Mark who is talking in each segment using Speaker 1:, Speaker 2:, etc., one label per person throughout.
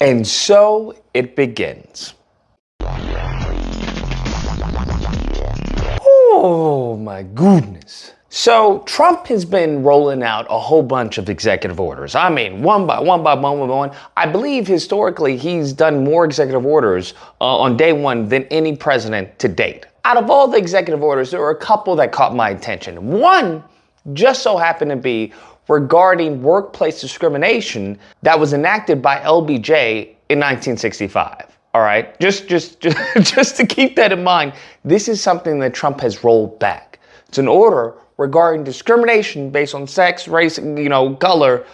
Speaker 1: And so it begins. Oh my goodness. So Trump has been rolling out a whole bunch of executive orders. I mean, one by one. I believe historically he's done more executive orders on day one than any president to date. Out of all the executive orders, there were a couple that caught my attention. One just so happened to be regarding workplace discrimination that was enacted by LBJ in 1965. All right, just to keep that in mind, this is something that Trump has rolled back. It's an order regarding discrimination based on sex, race, color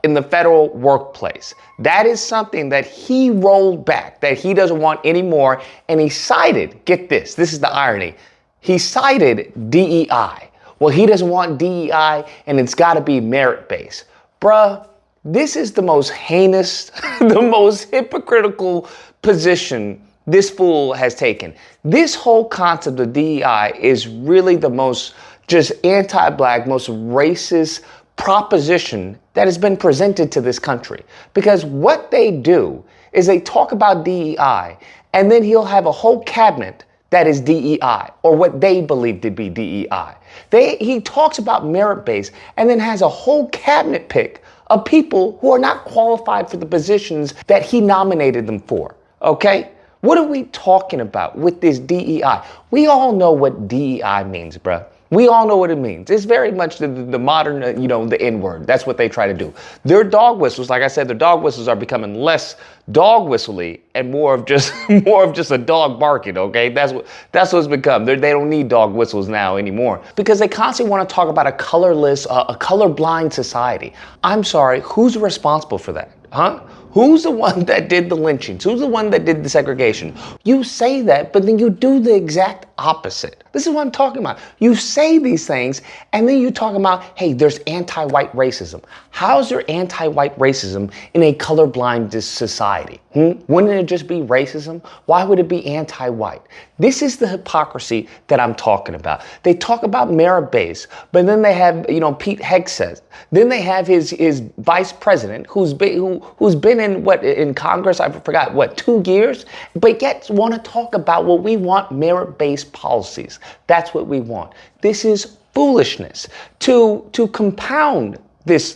Speaker 1: in the federal workplace. That is something that he rolled back, that he doesn't want anymore. And he cited, get this is the irony, he cited DEI. Well, he doesn't want DEI and it's got to be merit-based. Bruh, this is the most heinous, the most hypocritical position this fool has taken. This whole concept of DEI is really the most just anti-black, most racist proposition that has been presented to this country. Because what they do is they talk about DEI and then he'll have a whole cabinet that is DEI, or what they believe to be DEI. He talks about merit-based and then has a whole cabinet pick of people who are not qualified for the positions that he nominated them for, okay? What are we talking about with this DEI? We all know what DEI means, bruh. We all know what it means. It's very much the modern, the N-word. That's what they try to do. Their dog whistles, like I said, their dog whistles are becoming less dog whistly and more of just a dog barking, okay? That's what it's become. They don't need dog whistles now anymore because they constantly want to talk about a colorless, a colorblind society. I'm sorry, who's responsible for that, huh? Who's the one that did the lynchings? Who's the one that did the segregation? You say that, but then you do the exact opposite. This is what I'm talking about. You say these things, and then you talk about, hey, there's anti-white racism. How is there anti-white racism in a colorblind society? Wouldn't it just be racism? Why would it be anti-white? This is the hypocrisy that I'm talking about. They talk about merit-based, but then they have, Pete Hegseth. Then they have his vice president who's been in Congress, I forgot, 2 years, but yet want to talk about what we want merit-based policies. That's what we want. This is foolishness. To compound this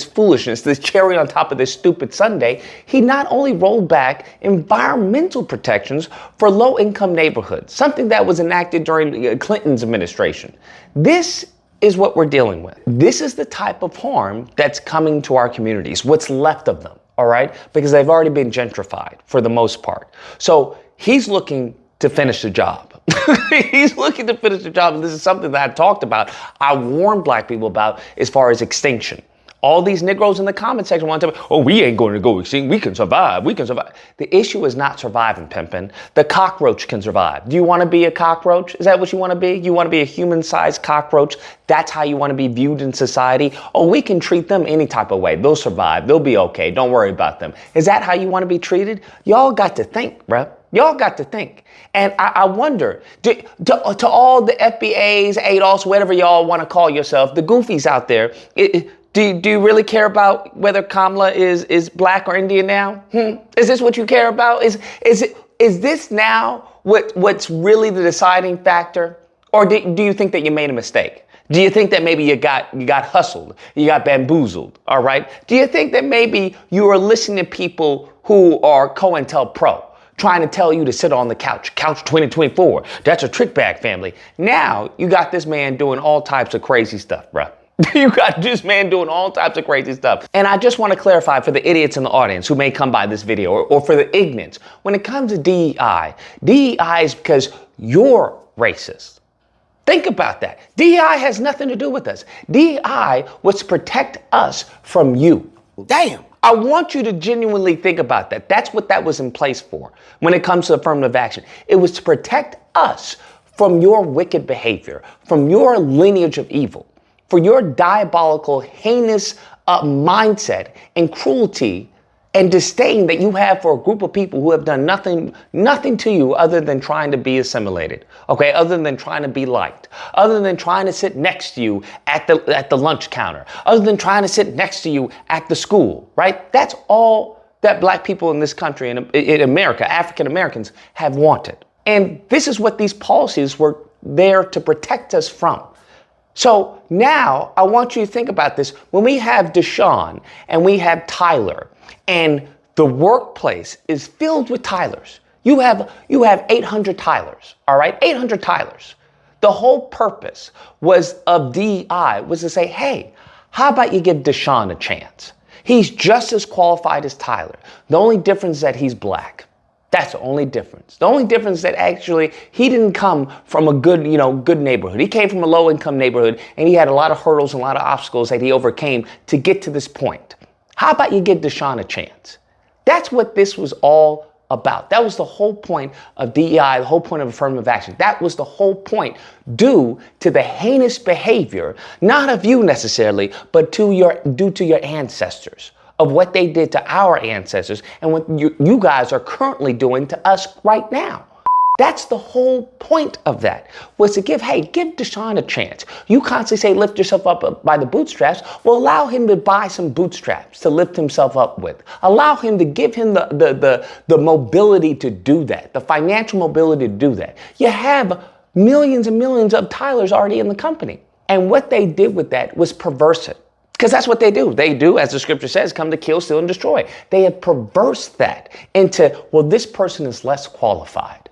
Speaker 1: foolishness, this cherry on top of this stupid sundae, he not only rolled back environmental protections for low-income neighborhoods, something that was enacted during Clinton's administration. This is what we're dealing with. This is the type of harm that's coming to our communities, what's left of them, all right? Because they've already been gentrified for the most part. So he's looking to finish the job. He's looking to finish the job. And this is something that I talked about. I warned black people about as far as extinction. All these Negroes in the comment section want to tell me, oh, we ain't going to go extinct. We can survive. We can survive. The issue is not surviving, pimpin'. The cockroach can survive. Do you want to be a cockroach? Is that what you want to be? You want to be a human-sized cockroach? That's how you want to be viewed in society? Oh, we can treat them any type of way. They'll survive. They'll be okay. Don't worry about them. Is that how you want to be treated? Y'all got to think, bruh. Y'all got to think. And I wonder, to all the FBAs, ADOS, whatever y'all want to call yourself, the goofies out there, do you really care about whether Kamala is black or Indian now? Is this what you care about? Is this now what's really the deciding factor? Or do you think that you made a mistake? Do you think that maybe you got hustled? You got bamboozled, all right? Do you think that maybe you are listening to people who are COINTELPRO? Trying to tell you to sit on the couch 2024. That's a trick bag family. Now you got this man doing all types of crazy stuff, bruh. You got this man doing all types of crazy stuff. And I just want to clarify for the idiots in the audience who may come by this video or for the ignorants. When it comes to DEI is because you're racist. Think about that. DEI has nothing to do with us. DEI was to protect us from you. Damn. I want you to genuinely think about that. That's what that was in place for when it comes to affirmative action. It was to protect us from your wicked behavior, from your lineage of evil, for your diabolical, heinous mindset and cruelty and disdain that you have for a group of people who have done nothing to you other than trying to be assimilated, okay? Other than trying to be liked, other than trying to sit next to you at the lunch counter, other than trying to sit next to you at the school, right? That's all that black people in this country, in America, African Americans, have wanted. And this is what these policies were there to protect us from. So now I want you to think about this. When we have Deshaun and we have Tyler, and the workplace is filled with Tylers. You have 800 Tylers, all right? 800 Tylers. The whole purpose of DEI was to say, hey, how about you give Deshaun a chance? He's just as qualified as Tyler. The only difference is that he's black. That's the only difference. The only difference is that actually he didn't come from a good neighborhood. He came from a low income neighborhood, and he had a lot of hurdles and a lot of obstacles that he overcame to get to this point. How about you give Deshaun a chance? That's what this was all about. That was the whole point of DEI, the whole point of affirmative action. That was the whole point, due to the heinous behavior, not of you necessarily, but due to your ancestors, of what they did to our ancestors and what you guys are currently doing to us right now. That's the whole point of that, was to give Deshaun a chance. You constantly say lift yourself up by the bootstraps. Well, allow him to buy some bootstraps to lift himself up with. Allow him to give him the mobility to do that, the financial mobility to do that. You have millions and millions of Tylers already in the company. And what they did with that was perverse it. Because that's what they do. They do, as the scripture says, come to kill, steal, and destroy. They have perversed that into, well, this person is less qualified.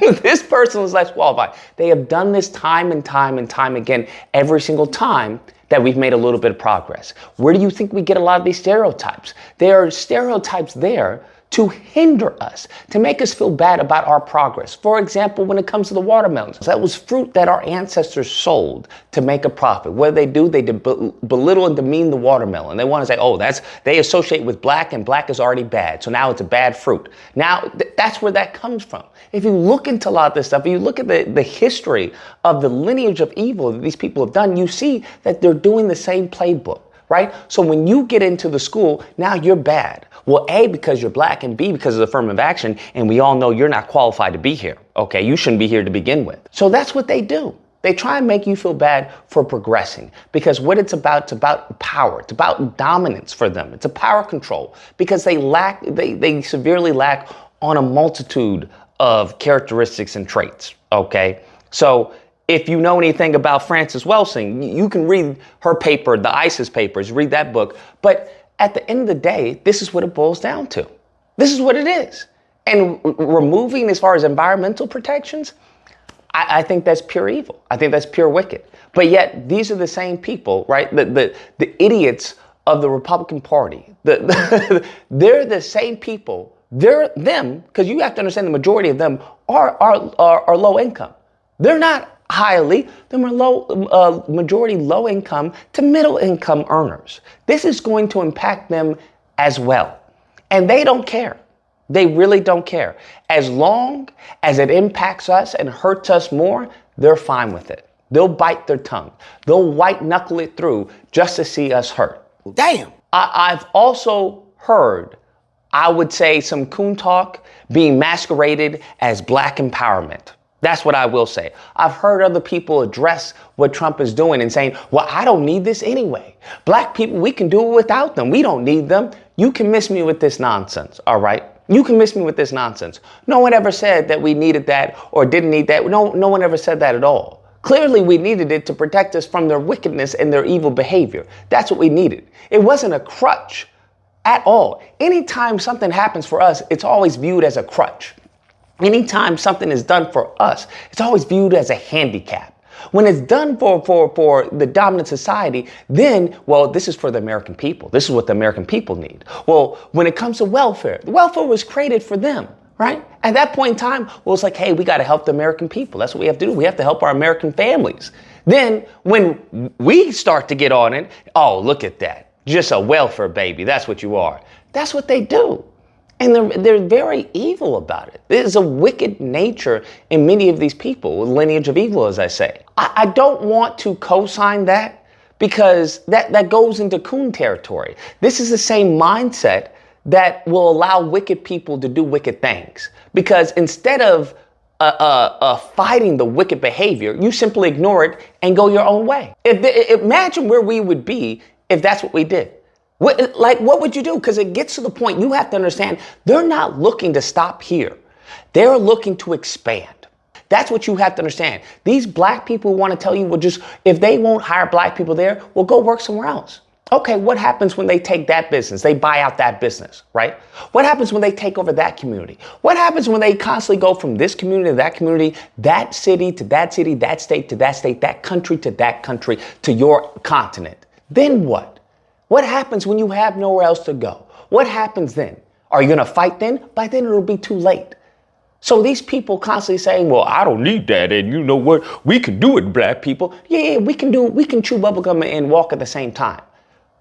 Speaker 1: This person is less qualified. They have done this time and time and time again, every single time that we've made a little bit of progress. Where do you think we get a lot of these stereotypes? There are stereotypes there to hinder us, to make us feel bad about our progress. For example, when it comes to the watermelons, that was fruit that our ancestors sold to make a profit. What do? They belittle and demean the watermelon. They want to say, oh, they associate with black, and black is already bad, so now it's a bad fruit. Now, that's where that comes from. If you look into a lot of this stuff, if you look at the history of the lineage of evil that these people have done, you see that they're doing the same playbook. Right? So when you get into the school, now you're bad. Well, A, because you're black, and B, because of affirmative action, and we all know you're not qualified to be here. Okay, you shouldn't be here to begin with. So that's what they do. They try and make you feel bad for progressing, because what it's about power. It's about dominance for them. It's a power control, because they severely lack on a multitude of characteristics and traits. Okay, so if you know anything about Frances Welsing, you can read her paper, the ISIS papers, read that book. But at the end of the day, this is what it boils down to. This is what it is. And removing, as far as environmental protections, I think that's pure evil. I think that's pure wicked. But yet these are the same people, right? The idiots of the Republican Party. They're the same people. They're them, because you have to understand the majority of them are low income. They're not highly, they're majority low income to middle income earners. This is going to impact them as well. And they don't care. They really don't care. As long as it impacts us and hurts us more, they're fine with it. They'll bite their tongue. They'll white knuckle it through just to see us hurt. Damn. I've also heard, I would say, some coon talk being masqueraded as black empowerment. That's what I will say. I've heard other people address what Trump is doing and saying, well, I don't need this anyway. Black people, we can do it without them. We don't need them. You can miss me with this nonsense, all right? You can miss me with this nonsense. No one ever said that we needed that or didn't need that. No one ever said that at all. Clearly, we needed it to protect us from their wickedness and their evil behavior. That's what we needed. It wasn't a crutch at all. Anytime something happens for us, it's always viewed as a crutch. Anytime something is done for us, it's always viewed as a handicap. When it's done for the dominant society, then, well, this is for the American people. This is what the American people need. Well, when it comes to welfare, the welfare was created for them, right? At that point in time, well, it's like, hey, we got to help the American people. That's what we have to do. We have to help our American families. Then when we start to get on it, oh, look at that. Just a welfare baby. That's what you are. That's what they do. And they're very evil about it. There's a wicked nature in many of these people, lineage of evil, as I say. I don't want to co-sign that, because that goes into coon territory. This is the same mindset that will allow wicked people to do wicked things. Because instead of fighting the wicked behavior, you simply ignore it and go your own way. Imagine where we would be if that's what we did. What would you do? Because it gets to the point, you have to understand, they're not looking to stop here. They're looking to expand. That's what you have to understand. These black people want to tell you, well, just if they won't hire black people there, well, go work somewhere else. Okay, what happens when they take that business? They buy out that business, right? What happens when they take over that community? What happens when they constantly go from this community to that community, that city to that city, that state to that state, that country to your continent? Then what? What happens when you have nowhere else to go? What happens then? Are you going to fight then? By then it'll be too late. So these people constantly saying, well, I don't need that. And you know what? We can do it, black people. Yeah, we can do it. We can chew bubblegum and walk at the same time.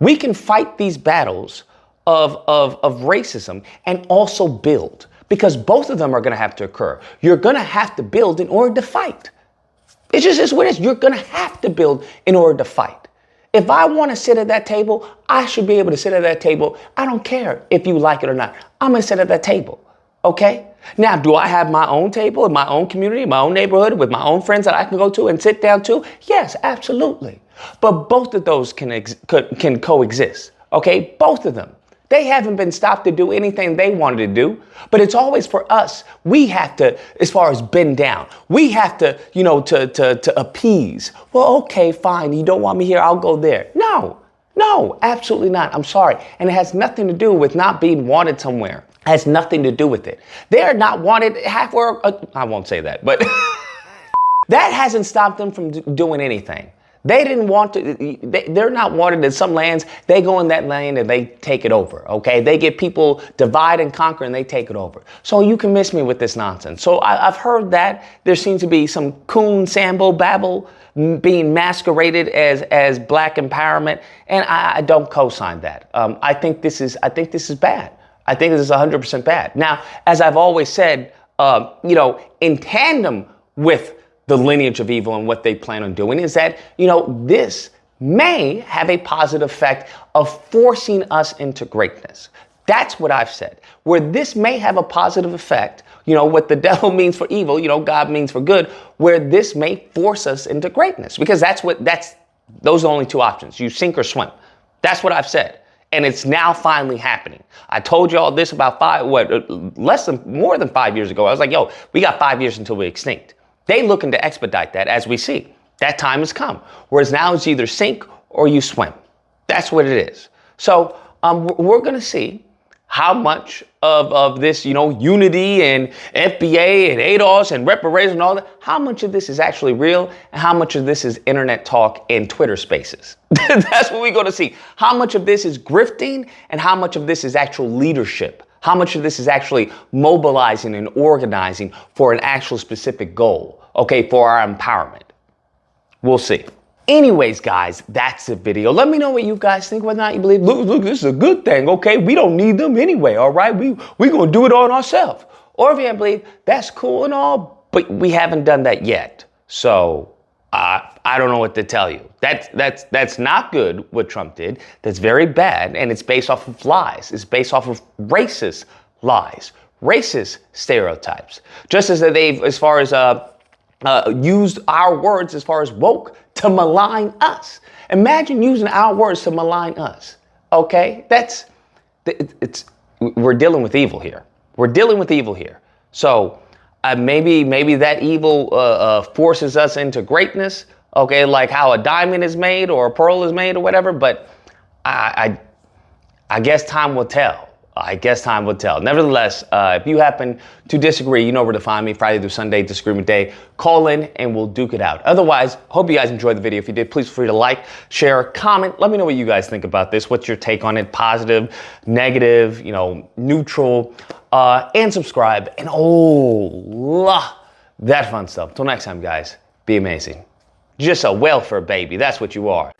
Speaker 1: We can fight these battles of racism and also build, because both of them are going to have to occur. You're going to have to build in order to fight. It's just what it is. You're going to have to build in order to fight. If I want to sit at that table, I should be able to sit at that table. I don't care if you like it or not. I'm going to sit at that table. Okay? Now, do I have my own table in my own community, my own neighborhood with my own friends that I can go to and sit down to? Yes, absolutely. But both of those can coexist. Okay? Both of them. They haven't been stopped to do anything they wanted to do, but it's always for us. We have to, as far as bend down, we have to, to appease. Well, okay, fine. You don't want me here. I'll go there. No, absolutely not. I'm sorry. And it has nothing to do with not being wanted somewhere. It has nothing to do with it. They're not wanted halfway. I won't say that, but that hasn't stopped them from doing anything. They didn't want to, they're not wanted in some lands. They go in that land and they take it over, okay? They get people divide and conquer and they take it over. So you can miss me with this nonsense. So I've heard that there seems to be some coon Sambo babble being masqueraded as black empowerment, and I don't co-sign that. I think this is bad. I think this is 100% bad. Now, as I've always said, in tandem with the lineage of evil and what they plan on doing is that, this may have a positive effect of forcing us into greatness. That's what I've said. Where this may have a positive effect, what the devil means for evil, God means for good, where this may force us into greatness. Because those are only two options. You sink or swim. That's what I've said. And it's now finally happening. I told you all this about more than 5 years ago. I was like, we got 5 years until we're extinct. They looking to expedite that, as we see. That time has come. Whereas now it's either sink or you swim. That's what it is. So we're going to see how much of this, unity and FBA and ADOS and reparations and all that, how much of this is actually real and how much of this is internet talk and Twitter spaces. That's what we're going to see. How much of this is grifting and how much of this is actual leadership. How much of this is actually mobilizing and organizing for an actual specific goal, okay, for our empowerment. We'll see. Anyways, guys, that's the video. Let me know what you guys think, whether or not you believe, look, this is a good thing, okay? We don't need them anyway, all right? We're going to do it on ourselves. Or if you don't believe, that's cool and all, but we haven't done that yet. So I don't know what to tell you. That's not good what Trump did. That's very bad, and it's based off of lies. It's based off of racist lies, racist stereotypes. Just as they've, as far as used our words as far as woke to malign us. Imagine using our words to malign us. Okay, we're dealing with evil here. We're dealing with evil here. So maybe that evil forces us into greatness. Okay, like how a diamond is made or a pearl is made or whatever. But I guess time will tell. Nevertheless, if you happen to disagree, you know where to find me. Friday through Sunday, Disagreement Day. Call in and we'll duke it out. Otherwise, hope you guys enjoyed the video. If you did, please feel free to like, share, comment. Let me know what you guys think about this. What's your take on it? Positive, negative, neutral, and subscribe. And that fun stuff. Till next time, guys, be amazing. Just a welfare baby. That's what you are.